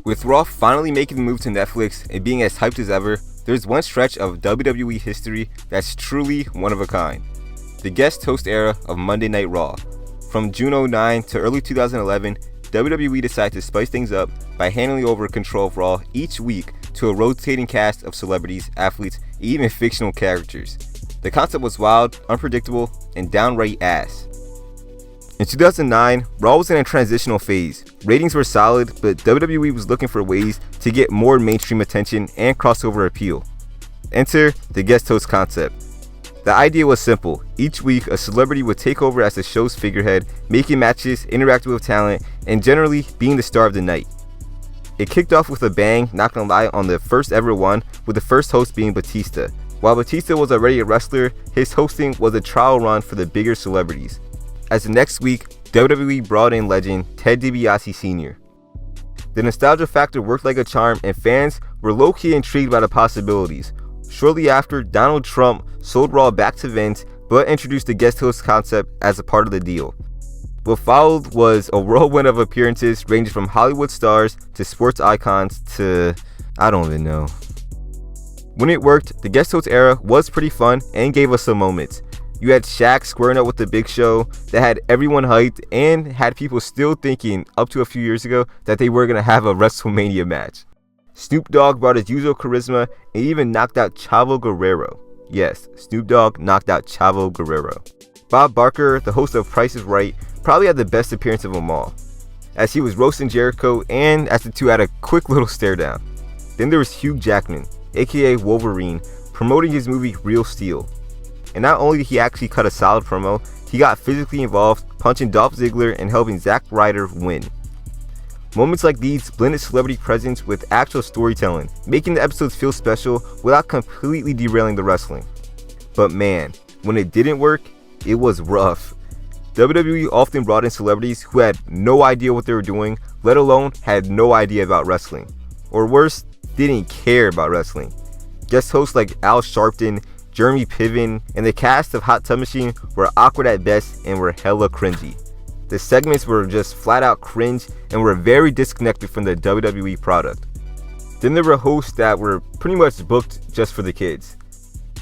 With Raw finally making the move to Netflix and being as hyped as ever, there's one stretch of WWE history that's truly one of a kind. The guest host era of Monday Night Raw. From June 2009 to early 2011, WWE decided to spice things up by handing over control of Raw each week to a rotating cast of celebrities, athletes, and even fictional characters. The concept was wild, unpredictable, and downright ass. In 2009, Raw was in a transitional phase. Ratings were solid, but WWE was looking for ways to get more mainstream attention and crossover appeal. Enter the guest host concept. The idea was simple. Each week, a celebrity would take over as the show's figurehead, making matches, interacting with talent, and generally being the star of the night. It kicked off with a bang, not gonna lie, on the first ever one, with the first host being Batista. While Batista was already a wrestler, his hosting was a trial run for the bigger celebrities. As the next week, WWE brought in legend Ted DiBiase Sr. The nostalgia factor worked like a charm, and fans were low-key intrigued by the possibilities. Shortly after, Donald Trump sold Raw back to Vince, but introduced the guest host concept as a part of the deal. What followed was a whirlwind of appearances ranging from Hollywood stars to sports icons to I don't even know. When it worked, the guest host era was pretty fun and gave us some moments. You had Shaq squaring up with the Big Show that had everyone hyped and had people still thinking up to a few years ago that they were going to have a WrestleMania match. Snoop Dogg brought his usual charisma and even knocked out Chavo Guerrero. Yes, Snoop Dogg knocked out Chavo Guerrero. Bob Barker, the host of Price is Right, probably had the best appearance of them all, as he was roasting Jericho and as the two had a quick little stare down. Then there was Hugh Jackman, aka Wolverine, promoting his movie Real Steel. And not only did he actually cut a solid promo, he got physically involved, punching Dolph Ziggler and helping Zack Ryder win. Moments like these blended celebrity presence with actual storytelling, making the episodes feel special without completely derailing the wrestling. But man, when it didn't work, it was rough. WWE often brought in celebrities who had no idea what they were doing, let alone had no idea about wrestling. Or worse, didn't care about wrestling. Guest hosts like Al Sharpton, Jeremy Piven, and the cast of Hot Tub Machine were awkward at best and were hella cringy. The segments were just flat out cringe and were very disconnected from the WWE product. Then there were hosts that were pretty much booked just for the kids.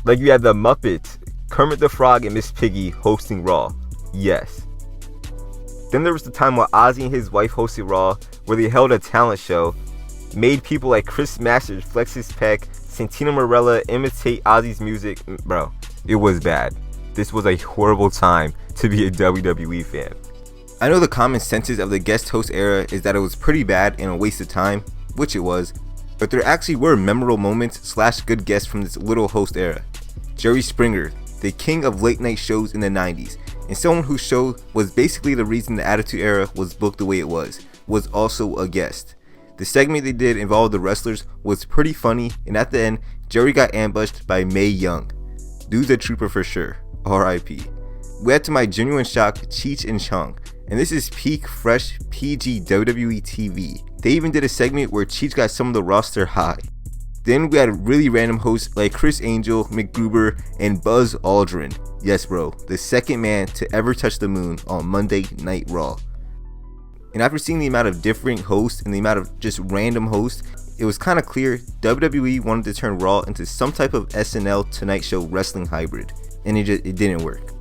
Like you had the Muppets, Kermit the Frog and Miss Piggy hosting Raw. Yes. Then there was the time where Ozzy and his wife hosted Raw, where they held a talent show, made people like Chris Masters flex his pec, Santino Marella imitate Ozzy's music. Bro, it was bad. This was a horrible time to be a WWE fan. I know the common consensus of the guest host era is that it was pretty bad and a waste of time, which it was, but there actually were memorable moments / good guests from this little host era. Jerry Springer, the king of late night shows in the 90s, and someone whose show was basically the reason the Attitude Era was booked the way it was also a guest. The segment they did involved the wrestlers was pretty funny, and at the end, Jerry got ambushed by Mae Young. Dude's a trooper for sure, RIP. We had to my genuine shock Cheech and Chong, and this is peak fresh PG WWE TV. They even did a segment where Cheech got some of the roster high. Then we had really random hosts like Chris Angel, McGruber, and Buzz Aldrin. Yes bro, the second man to ever touch the moon on Monday Night Raw. And after seeing the amount of different hosts and the amount of just random hosts, it was kind of clear WWE wanted to turn Raw into some type of SNL Tonight Show wrestling hybrid, and it didn't work.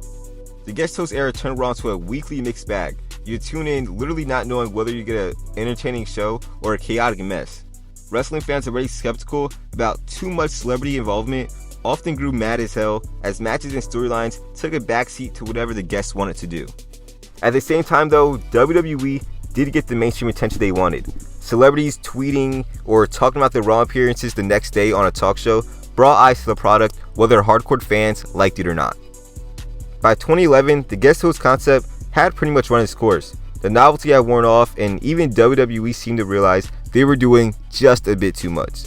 The guest host era turned Raw into a weekly mixed bag. You tune in literally not knowing whether you get an entertaining show or a chaotic mess. Wrestling fans already skeptical about too much celebrity involvement often grew mad as hell as matches and storylines took a backseat to whatever the guests wanted to do. At the same time though, WWE did get the mainstream attention they wanted. Celebrities tweeting or talking about their Raw appearances the next day on a talk show brought eyes to the product whether hardcore fans liked it or not. By 2011, the guest host concept had pretty much run its course. The novelty had worn off, and even WWE seemed to realize they were doing just a bit too much.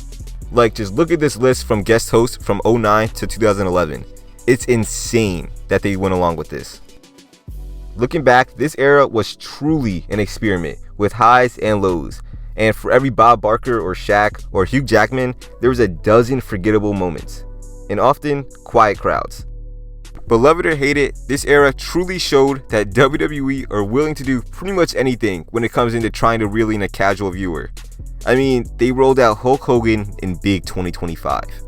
Like, just look at this list from guest hosts from 2009 to 2011. It's insane that they went along with this. Looking back, this era was truly an experiment with highs and lows. And for every Bob Barker or Shaq or Hugh Jackman, there was a dozen forgettable moments. And often, quiet crowds. But love it or hate it, this era truly showed that WWE are willing to do pretty much anything when it comes into trying to reel in a casual viewer. I mean, they rolled out Hulk Hogan in Big 2025.